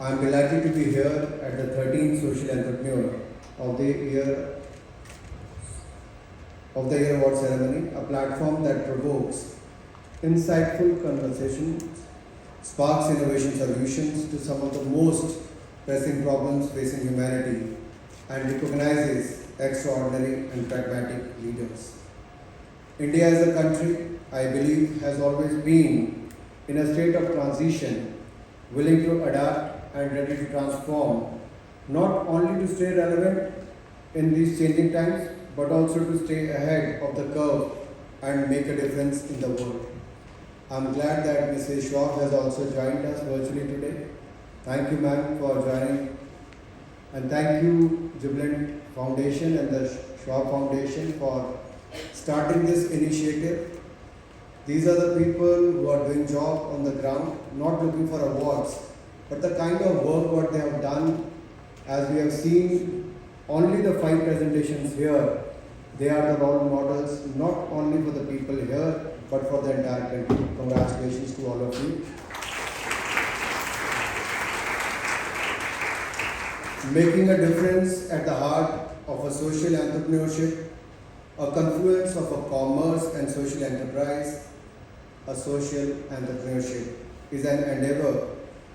I am delighted to be here at the 13th Social Entrepreneur of the Year Award Ceremony, a platform that provokes insightful conversations, sparks innovation solutions to some of the most pressing problems facing humanity, and recognizes extraordinary and pragmatic leaders. India as a country, I believe, has always been in a state of transition, willing to adapt and ready to transform, not only to stay relevant in these changing times, but also to stay ahead of the curve and make a difference in the world. I'm glad that Mrs. Schwab has also joined us virtually today. Thank you, ma'am, for joining. And thank you, Jubilant Foundation and the Schwab Foundation for starting this initiative. These are the people who are doing job on the ground, not looking for awards, but the kind of work what they have done, as we have seen only the 5 presentations here, they are the role models not only for the people here, but for the entire country. Congratulations to all of you. Making a difference at the heart of a social entrepreneurship, a confluence of a commerce and social enterprise, a social entrepreneurship is an endeavor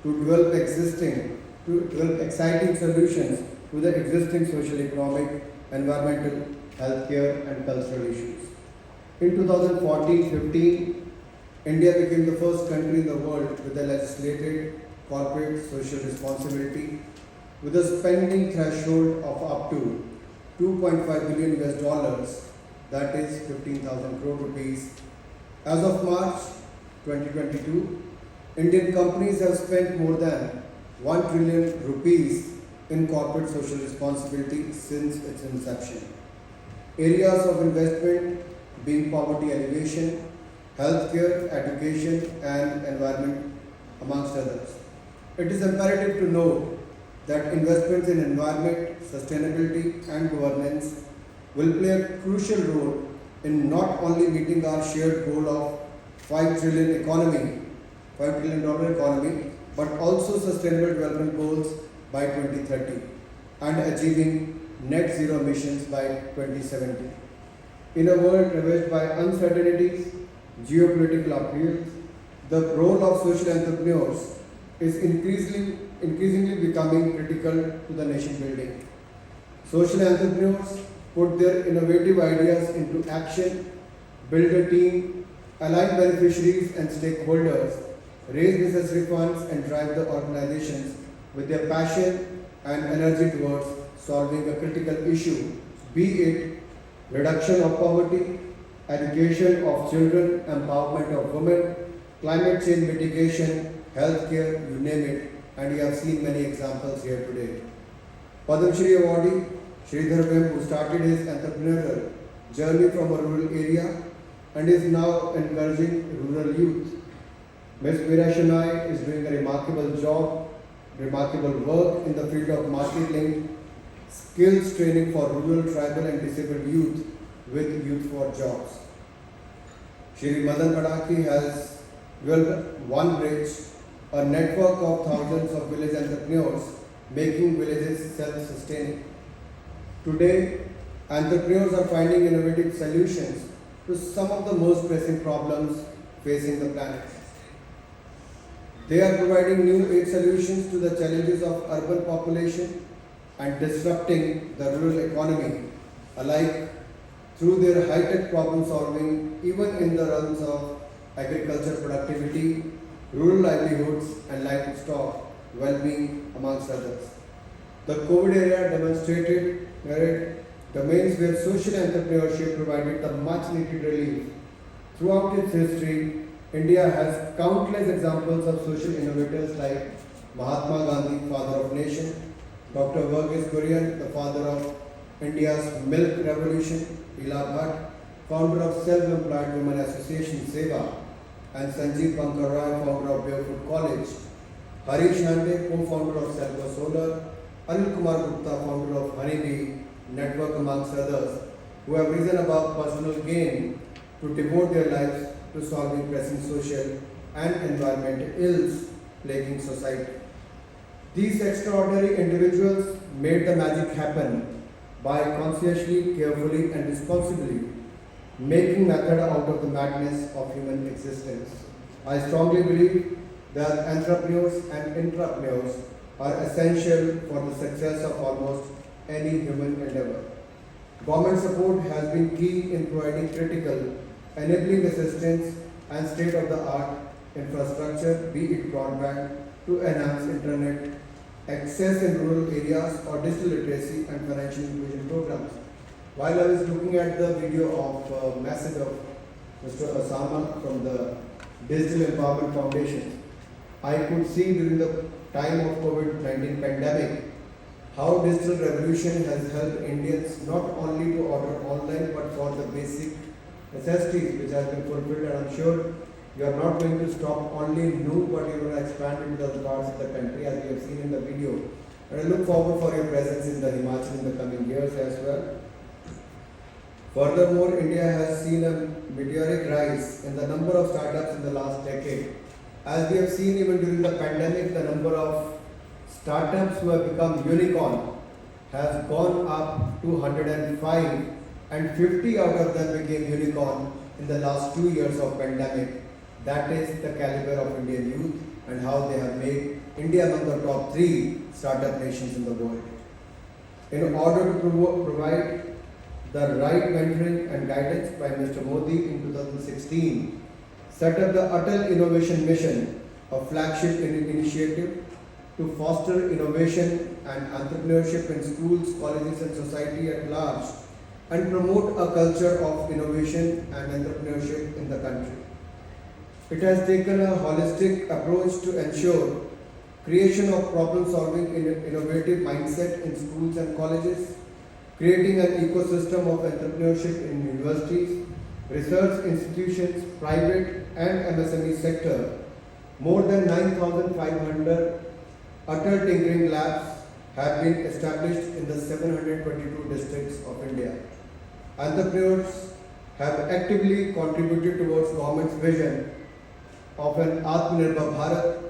to develop exciting solutions to the existing social, economic, environmental, healthcare and cultural issues. In 2014-15, India became the first country in the world with a legislated corporate social responsibility with a spending threshold of up to $2.5 billion US, that is 15,000 crore rupees. As of March 2022, Indian companies have spent more than 1 trillion rupees in corporate social responsibility since its inception. Areas of investment being poverty alleviation, healthcare, education and environment amongst others. It is imperative to note that investments in environment, sustainability and governance will play a crucial role in not only meeting our shared goal of $5 trillion economy, but also sustainable development goals by 2030 and achieving net zero emissions by 2070. In a world ravaged by uncertainties, geopolitical upheavals, the role of social entrepreneurs is increasingly becoming critical to the nation building. Social entrepreneurs put their innovative ideas into action, build a team, align beneficiaries and stakeholders, raise necessary funds and drive the organizations with their passion and energy towards solving a critical issue, be it reduction of poverty, education of children, empowerment of women, climate change mitigation, healthcare, you name it, and you have seen many examples here today. Padma Shri awardee Shri, who started his entrepreneurial journey from a rural area and is now encouraging rural youth. Ms. Meera Shenoy is doing a remarkable job, remarkable work in the field of market-linked skills training for rural, tribal and disabled youth with Youth for Jobs. Shri Madan Padaki has developed One Bridge, a network of thousands of village entrepreneurs making villages self-sustaining. Today, entrepreneurs are finding innovative solutions to some of the most pressing problems facing the planet. They are providing new age solutions to the challenges of urban population and disrupting the rural economy alike through their high-tech problem solving, even in the realms of agriculture productivity, rural livelihoods and livestock well-being amongst others. The COVID era demonstrated domains where social entrepreneurship provided the much needed relief. Throughout its history, India has countless examples of social innovators like Mahatma Gandhi, father of nation, Dr. Verghese Kurian, the father of India's milk revolution, Ila Bhatt, founder of Self-Employed Women Association Seva, and Sanjeev Pankar Roy, founder of Barefoot College, Harish Hande, co-founder of Selva Solar, Anil Kumar Gupta, founder of Honeybee Network, amongst others, who have risen above personal gain to devote their lives to solving pressing social and environmental ills plaguing society. These extraordinary individuals made the magic happen by consciously, carefully, and responsibly making method out of the madness of human existence. I strongly believe that entrepreneurs and intrapreneurs are essential for the success of almost any human endeavor. Government support has been key in providing critical, enabling assistance and state-of-the-art infrastructure, be it broadband, to enhance internet access in rural areas or digital literacy and financial inclusion programs. While I was looking at the video of message of Mr. Osama from the Digital Empowerment Foundation, I could see during the time of COVID-19 pandemic how digital revolution has helped Indians not only to order online but for the basic necessities which have been fulfilled, and I'm sure you are not going to stop only in Noor but you will expand into other parts of the country as you have seen in the video. And I look forward for your presence in the Himachal in the coming years as well. Furthermore, India has seen a meteoric rise in the number of startups in the last decade. As we have seen even during the pandemic, the number of startups who have become unicorn has gone up to 105 and 50 out of them became unicorn in the last 2 years of pandemic. That is the caliber of Indian youth and how they have made India among the top 3 startup nations in the world. In order to provide the right mentoring and guidance by Mr. Modi in 2016, set up the Atal Innovation Mission, a flagship initiative to foster innovation and entrepreneurship in schools, colleges and society at large and promote a culture of innovation and entrepreneurship in the country. It has taken a holistic approach to ensure creation of problem-solving innovative mindset in schools and colleges, creating an ecosystem of entrepreneurship in universities, research institutions, private and MSME sector. More than 9,500 Atal Tinkering Labs have been established in the 722 districts of India. Entrepreneurs have actively contributed towards government's vision of an Atmanirbhar Bharat.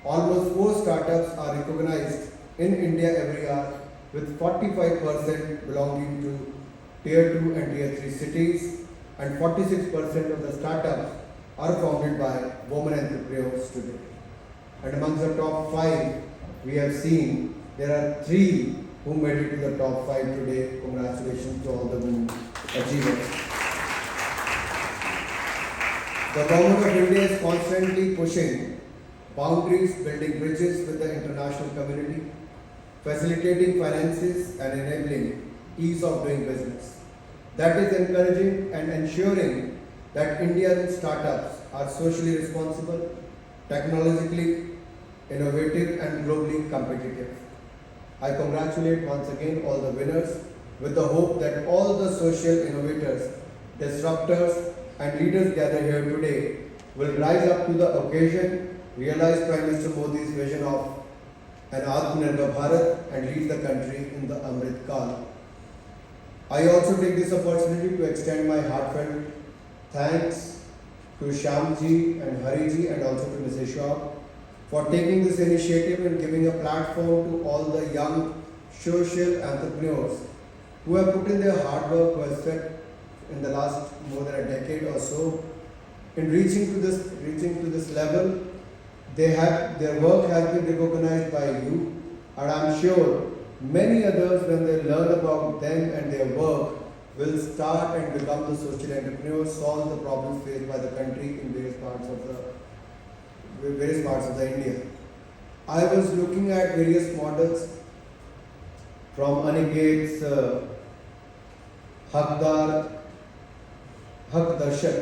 Almost 4 startups are recognized in India every year, with 45% belonging to Tier 2 and Tier 3 cities, and 46% of the startups are founded by women entrepreneurs today. And amongst the top 5, we have seen there are 3 who made it to the top 5 today. Congratulations to all the women achievers. The government of India is constantly pushing boundaries, building bridges with the international community, facilitating finances and enabling ease of doing business. That is encouraging and ensuring that Indian startups are socially responsible, technologically innovative and globally competitive. I congratulate once again all the winners with the hope that all the social innovators, disruptors and leaders gathered here today will rise up to the occasion, realize Prime Minister Modi's vision of an Atmanirbhar Bharat and lead the country in the Amrit Kal. I also take this opportunity to extend my heartfelt thanks to Shyam ji and Hari ji and also to Mrs. Schwab for taking this initiative and giving a platform to all the young social entrepreneurs who have put in their hard work, who have spent in the last more than a decade or so in reaching to this level. Their work has been recognized by you, and I am sure many others, when they learn about them and their work, will start and become the social entrepreneurs, solve the problems faced by the country in various parts of the India. I was looking at various models from Aniget's हक दर्शक.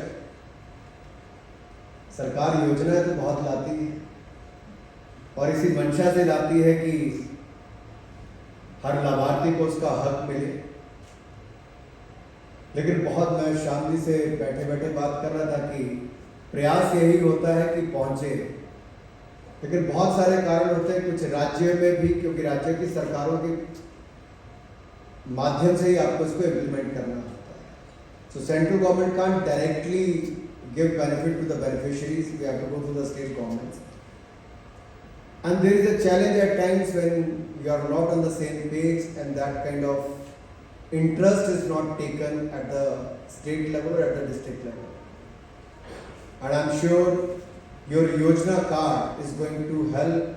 सरकार योजनाएं तो बहुत लाती है और इसी मंशा से लाती है कि हर लाभार्थी को उसका हक मिले, लेकिन बहुत मैं शांति से बैठे बैठे बात कर रहा था कि प्रयास यही होता है कि पहुंचे, लेकिन बहुत सारे कारण होते हैं कुछ राज्य में भी, क्योंकि राज्य की सरकारों के माध्यम से ही आपको इसको इम्प्लीमेंट करना होता है. So central government can't directly give benefit to the beneficiaries, we have to go to the state governments. And there is a challenge at times when you are not on the same page and that kind of interest is not taken at the state level or at the district level. And I'm sure your Yojana card is going to help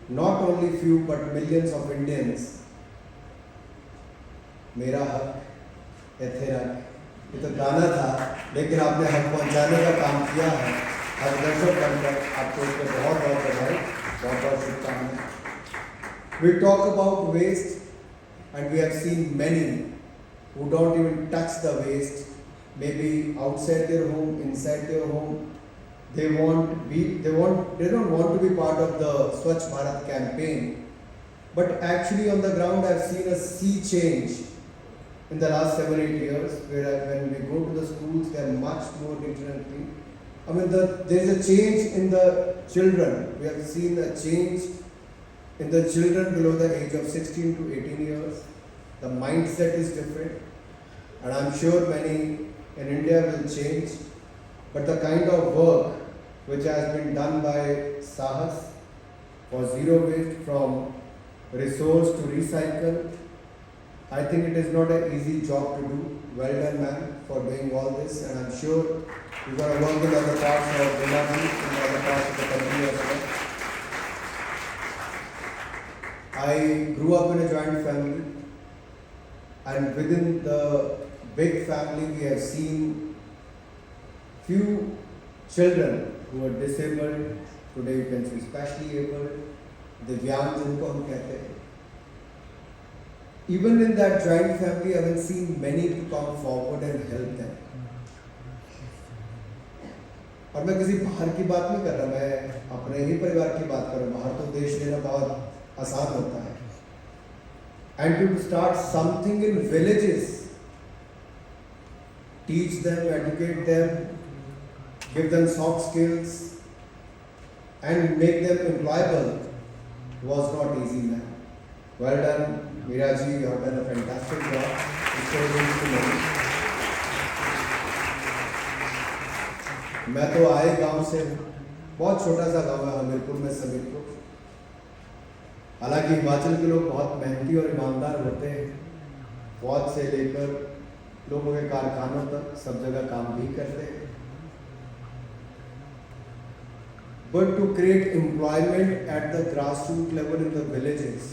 not only few but millions of Indians. मेरा हक है तेरा, ये तो गाना था, लेकिन आपने हक पहुंचाने का काम किया है। हर दर्शक बनकर आपको इसके बहुत बहुत बधाई, बहुत बहुत शुभकामनाएं। We talk about waste and we have seen many who don't even touch the waste, maybe outside their home, inside their home. They don't want to be part of the Swachh Bharat campaign, but actually on the ground I've seen a sea change in the last 7-8 years, where when we go to the schools, they are much more neat and clean. I mean, there is a change in the children. We have seen a change in the children below the age of 16 to 18 years. The mindset is different, and I'm sure many in India will change. But the kind of work which has been done by Sahas for zero waste, from resource to recycle, I think it is not an easy job to do. Well done, ma'am, for doing all this, and I'm sure you're going to work in other parts of Jubilant, in other parts of the country as well. I grew up in a joint family, and within the big family we have seen few children who are disabled, today you can see specially able, दिव्यांग जिनको हम कहते हैं. Even in that joint family, I have seen many to come forward and help them. और मैं किसी बाहर की बात नहीं कर रहा, मैं अपने ही परिवार की बात कर रहा हूँ. बाहर तो देश लेना बहुत आसान होता है. And to start something in villages, teach them, educate them, give them soft skills, and make them employable was not easy, man. Well done, Miraji, you have done a fantastic job. मैं तो आए गांव से, बहुत छोटा सा गांव है हमीरपुर में, समीरपुर. हालांकि हिमाचल के लोग बहुत मेहनती और ईमानदार होते हैं. फौज से लेकर लोगों के कारखानों तक सब जगह काम भी करते हैं. But to create employment at the grassroots level in the villages,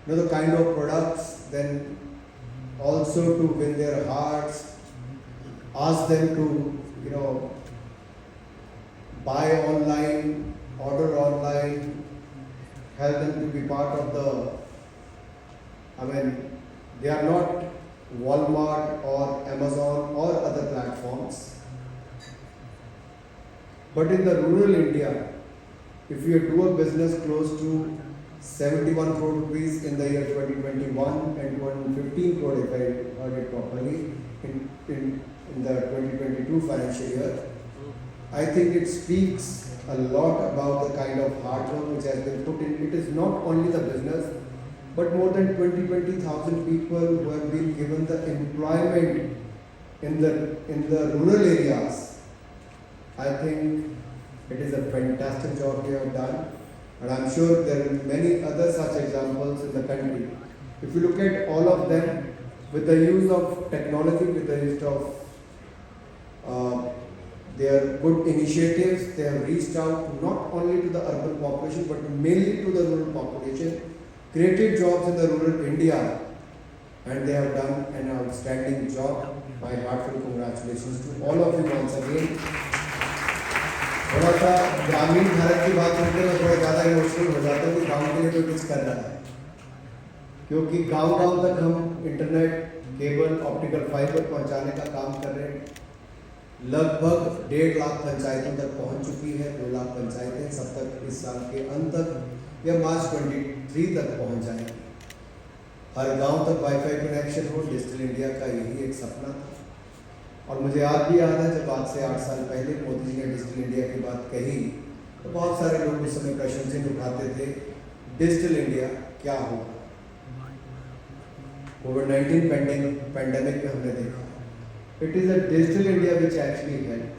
the kind of products, then also to win their hearts, ask them to, buy online, order online, help them to be part of they are not Walmart or Amazon or other platforms. But in the rural India, if you do a business close to 71 crore rupees in the year 2021 and 115 crore, if I heard it properly, in the 2022 financial year, I think it speaks a lot about the kind of hard work which has been put in. It is not only the business, but more than 20,000 people who have been given the employment in the rural areas. I think it is a fantastic job you have done, and I'm sure there are many other such examples in the country. If you look at all of them, with the use of technology, with the use of their good initiatives, they have reached out not only to the urban population but mainly to the rural population, created jobs in the rural India, and they have done an outstanding job. My heartfelt congratulations to all of you once again. थोड़ा सा ग्रामीण भारत की बात करते हैं, थोड़ा ज़्यादा emotional हो जाता है कि गांव के लिए तो कुछ कर रहा है, क्योंकि गांव-गांव तक हम इंटरनेट, केबल, ऑप्टिकल फाइबर पहुंचाने का काम कर रहे हैं. लगभग 1.5 लाख पंचायतों तक पहुंच चुकी है. 2 लाख पंचायतें सब तक इस साल के अंत तक या मार्च 23 तक पहुंच जाएंगी. हर गांव तक वाईफाई कनेक्शन हो, डिजिटल इंडिया का यही एक सपना था. और मुझे आज भी याद है जब आज से 8 साल पहले मोदी जी ने डिजिटल इंडिया की बात कही तो बहुत सारे लोग उस समय प्रश्न चिन्ह उठाते थे, डिजिटल इंडिया क्या होगा. कोविड-19 पैंडेमिक में हमने देखा, it is a digital India which actually help.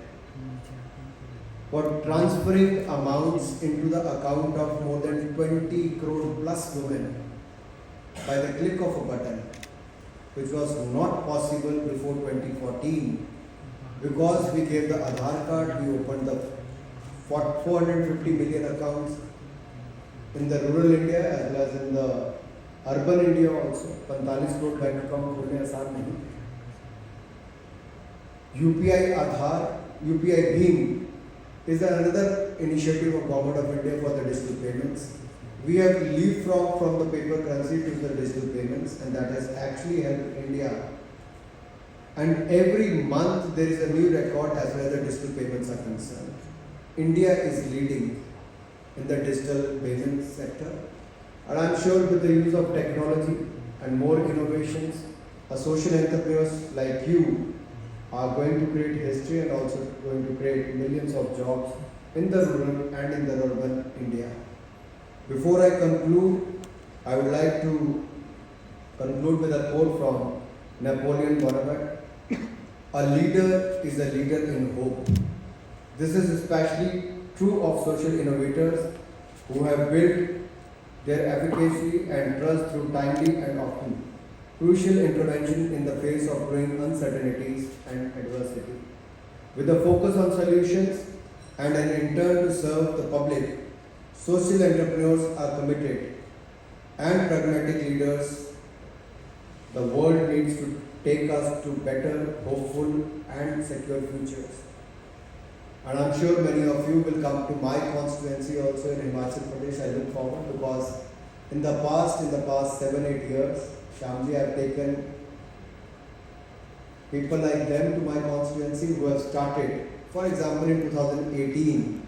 for transferring amounts into the account of more than 20 crore plus women by the click of a button, which was not possible before 2014. Because we gave the Aadhaar card, we opened the 450 million accounts in the rural India as well as in the urban India also. 45 crore bank account खोलने आसान नहीं. UPI Aadhaar, UPI Bhin is another initiative of Government of India for the digital payments. We have leapfrogged from the paper currency to the digital payments, and that has actually helped India. And every month there is a new record as far as the digital payments are concerned. India is leading in the digital payment sector, and I am sure with the use of technology and more innovations, social entrepreneurs like you are going to create history and also going to create millions of jobs in the rural and in the urban India. Before I conclude, I would like to conclude with a quote from Napoleon Bonaparte. A leader is a leader in hope. This is especially true of social innovators who have built their efficacy and trust through timely and often crucial intervention in the face of growing uncertainties and adversity. With a focus on solutions and an intent to serve the public, social entrepreneurs are committed and pragmatic leaders. The world needs to take us to better, hopeful and secure futures. And I'm sure many of you will come to my constituency also in Himachal Pradesh. I look forward because in the past 7-8 years, Shyamji, I've taken people like them to my constituency who have started. For example, in 2018,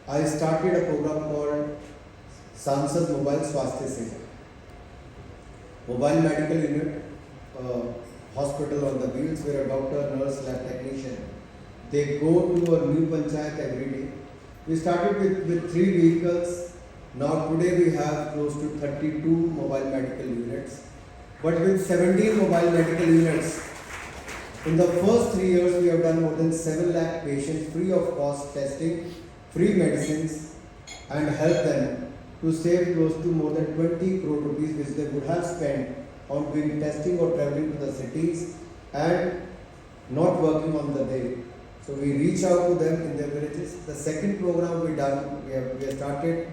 I started a program called Sansad Mobile Swasthya Seva. Mobile medical unit, hospital on the wheels where a doctor, nurse, lab technician, they go to a new panchayat every day. We started with 3 vehicles. Now today we have close to 32 mobile medical units. But with 17 mobile medical units, in the first 3 years we have done more than 7 lakh patients free of cost testing, free medicines, and help them to save close to more than 20 crore rupees which they would have spent on doing testing or traveling to the cities and not working on the day. So we reach out to them in their villages. The second program we have started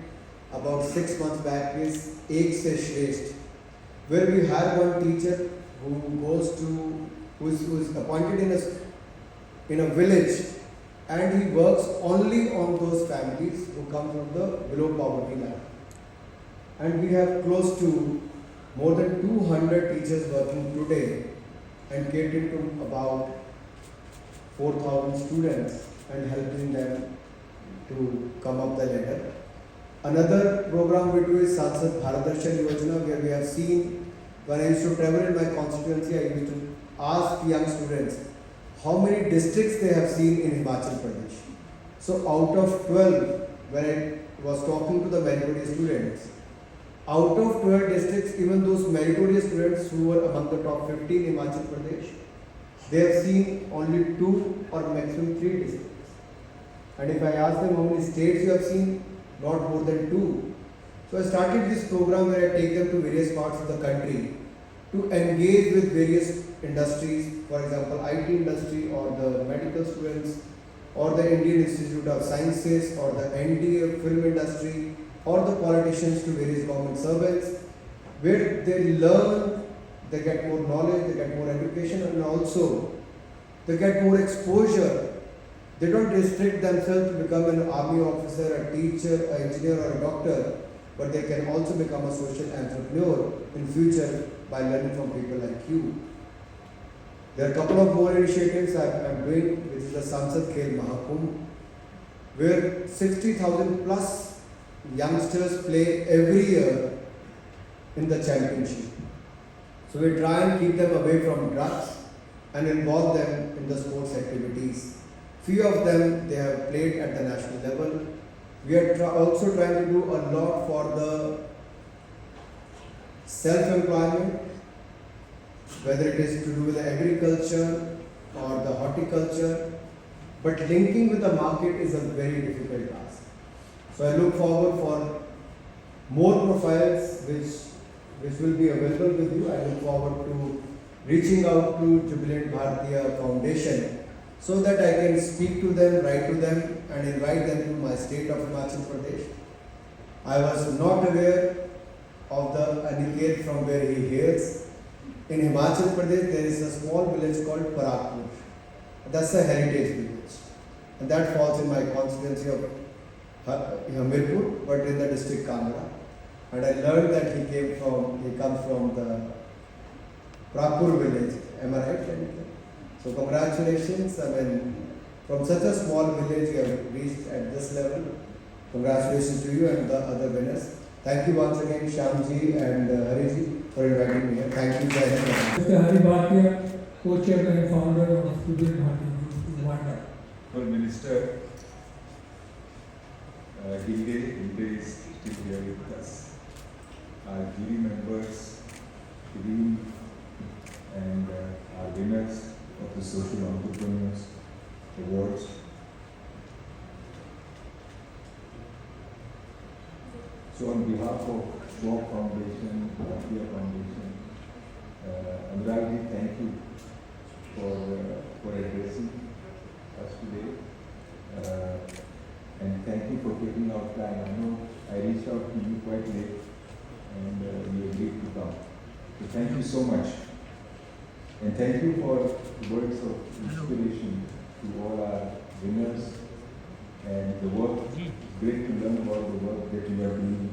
about 6 months back is Ek Se Shresht, where we have one teacher who is appointed in a village, and he works only on those families who come from the below poverty line. And we have close to more than 200 teachers working today and catering to about 4,000 students and helping them to come up the ladder. Another program we do is Sansad Bharat Darshan Yojana, where we have seen, when I used to travel in my constituency, I used to ask young students how many districts they have seen in Himachal Pradesh. So out of 12, when I was talking to the meritorious students, out of 12 districts, even those meritorious students who were among the top 15 in Himachal Pradesh, they have seen only 2 or maximum 3 districts. And if I ask them how many states you have seen, not more than 2. So I started this program where I take them to various parts of the country to engage with various industries, for example, IT industry or the medical students or the Indian Institute of Sciences or the NDA film industry or the politicians to various government servants, where they learn, they get more knowledge, they get more education, and also they get more exposure. They don't restrict themselves to become an army officer, a teacher, an engineer or a doctor, but they can also become a social entrepreneur in future by learning from people like you. There are a couple of more initiatives I'm doing, which is the Sansad Khel Mahakumbh, where 60,000 plus youngsters play every year in the championship. So we try and keep them away from drugs and involve them in the sports activities. Few of them, they have played at the national level. We are also trying to do a lot for the self-employment, whether it is to do with the agriculture or the horticulture but linking with the market is a very difficult task. So I look forward for more profiles which will be available with you. I look forward to reaching out to Jubilant Bhartia Foundation so that I can speak to them, write to them and invite them to my state of Himachal Pradesh. I was not aware of the Aniket from where he hails. In Himachal Pradesh there is a small village called Parakpur. That's a heritage village. And that falls in my constituency of Hamirpur, but in the district Kangra. And I learned that he comes from the Parakpur village. Am I right? So congratulations. I mean, from such a small village you have reached at this level. Congratulations to you and the other winners. Thank you once again, Shyamji and Hariji, for inviting me here. Thank you, Jai Hind. Mr. Hari Bhartia, co-chairman and founder of Jubilant Bhartia, Wanda. For Minister, Hilde is still here with us. Our jury members, Shereen, and our winners of the Social Entrepreneurs Awards. So on behalf of Schwab Foundation, Bhartia Foundation, Anurag, thank you for addressing us today. And thank you for taking out time. I know I reached out to you quite late and you agreed to come. So thank you so much. And thank you for the words of inspiration to all our winners and the work. Great to learn about the work that you are doing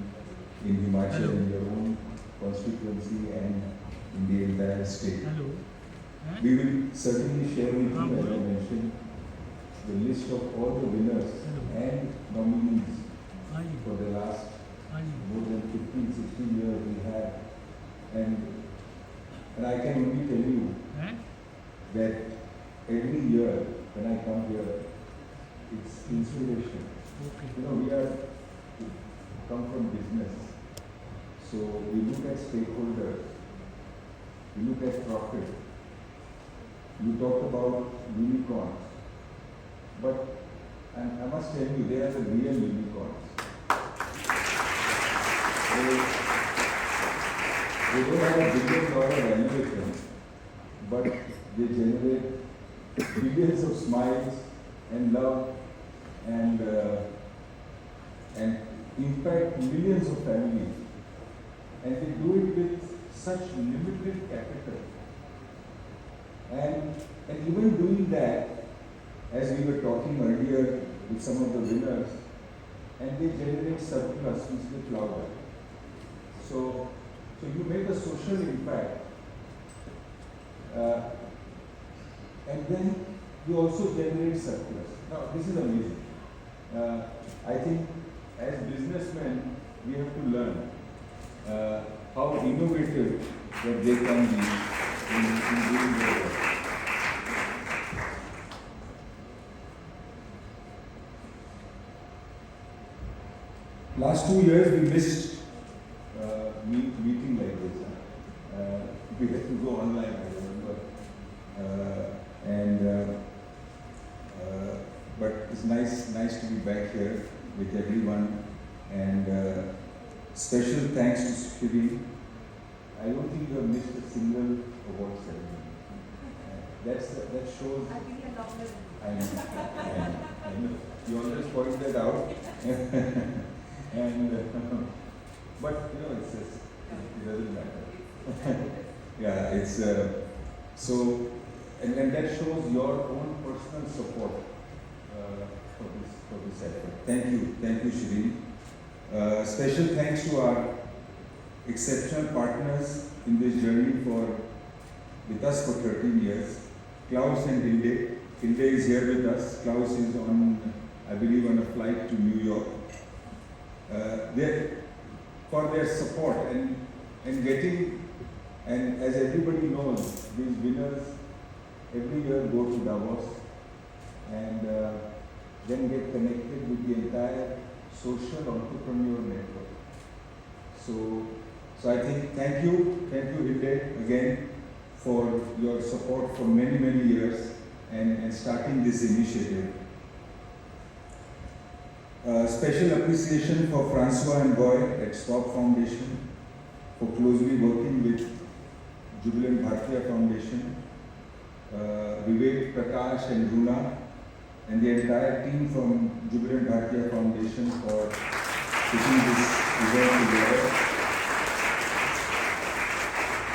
in Himachal, in your own constituency and in the entire state. We will certainly share with you, as I mentioned, the list of all the winners and nominees for the last more than 15, 16 years we have. And I can only tell you that every year when I come here, it's inspiration. You know, we come from business. So we look at stakeholders, we look at profit. You talk about unicorns. But I must tell you, they are the real unicorns. They don't have a billion-dollar valuation, but they generate billions of smiles and love and impact millions of families. And they do it with such limited capital. And even doing that, as we were talking earlier with some of the winners, and they generate surplus which they plow. So you make a social impact, and then you also generate surplus. Now this is amazing. I think as businessmen we have to learn how innovative that they can be in doing their work. Last 2 years we missed meeting like this. We had to go online, I remember. But it's nice to be back here with everyone. And special thanks to Shri. I don't think you have missed a single award ceremony. That shows. I know. You always point that out. And but you know, it doesn't matter. Yeah, it's so, and that shows your own personal support for this effort. Thank you, Shri. Special thanks to our exceptional partners in this journey with us for 13 years, Klaus and Hilde. Hilde is here with us. Klaus is I believe, on a flight to New York. For their support and getting, and as everybody knows, these winners every year go to Davos and then get connected with the entire social entrepreneur network. So I think thank you Hilde again for your support for many years and starting this initiative. Special appreciation for Francois and Boy at Schwab Foundation for closely working with Jubilant Bhartia Foundation, Vivek, Prakash and Runa and the entire team from Jubilant Bhartia Foundation for putting this event together.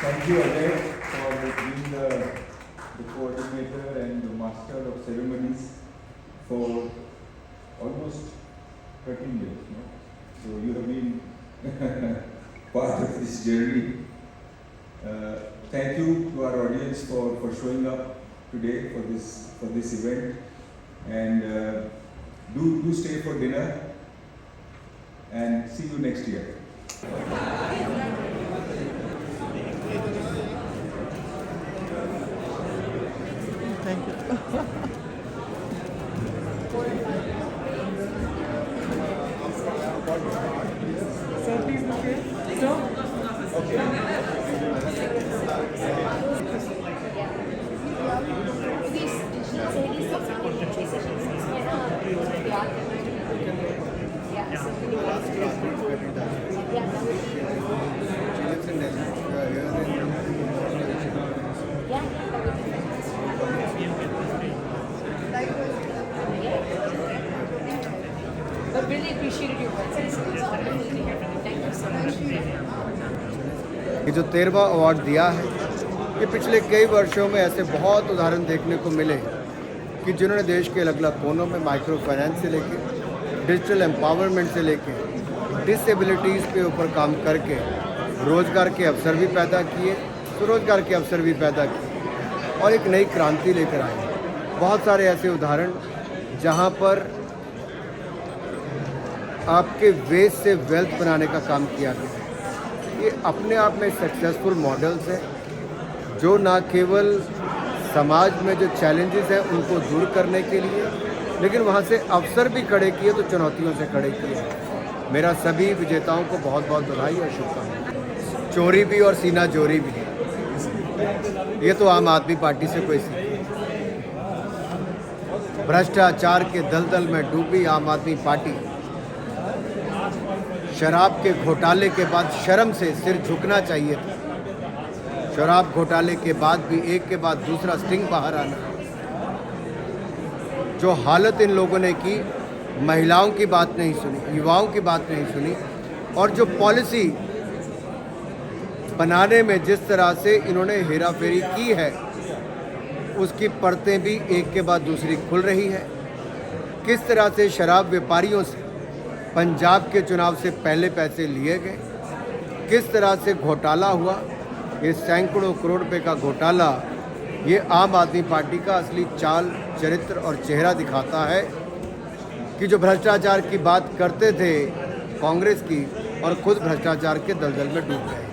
Thank you Ajay for being the coordinator and the master of ceremonies for almost 13 years, no? So you have been part of this journey. Thank you to our audience for showing up today for this event, and do stay for dinner and see you next year. Thank you. So please look here. So. But really appreciated your words. Thank you so much. ये जो 13वां award दिया है, ये पिछले कई वर्षों में ऐसे बहुत उदाहरण देखने को मिले कि जिन्होंने देश के अलग अलग कोनों में माइक्रो फाइनेंस से लेके डिजिटल एम्पावरमेंट से लेके डिसेबिलिटीज़ के ऊपर काम करके रोज़गार के अवसर भी पैदा किए, स्वरोजगार के अवसर भी पैदा किए और एक नई क्रांति लेकर आए। बहुत सारे ऐसे उदाहरण जहाँ पर आपके वेस्ट से वेल्थ बनाने का काम किया गया। ये अपने आप में सक्सेसफुल मॉडल्स हैं जो ना केवल समाज में जो चैलेंजेस हैं उनको दूर करने के लिए, लेकिन वहाँ से अवसर भी खड़े किए तो चुनौतियों से खड़े किए। मेरा सभी विजेताओं को बहुत बहुत बधाई और शुभकामनाएं। चोरी भी और सीना जोरी भी, ये तो आम आदमी पार्टी से कोई सीखे। भ्रष्टाचार के दलदल में डूबी आम आदमी पार्टी शराब के घोटाले के बाद शर्म से सिर झुकना चाहिए था। शराब घोटाले के बाद भी एक के बाद दूसरा स्टिंग बाहर आना। जो हालत इन लोगों ने की, महिलाओं की बात नहीं सुनी, युवाओं की बात नहीं सुनी, और जो पॉलिसी बनाने में जिस तरह से इन्होंने हेराफेरी की है उसकी परतें भी एक के बाद दूसरी खुल रही है। किस तरह से शराब व्यापारियों से पंजाब के चुनाव से पहले पैसे लिए गए, किस तरह से घोटाला हुआ, ये सैकड़ों करोड़ रुपए का घोटाला, ये आम आदमी पार्टी का असली चाल, चरित्र और चेहरा दिखाता है कि जो भ्रष्टाचार की बात करते थे कांग्रेस की और खुद भ्रष्टाचार के दलदल में डूब गए।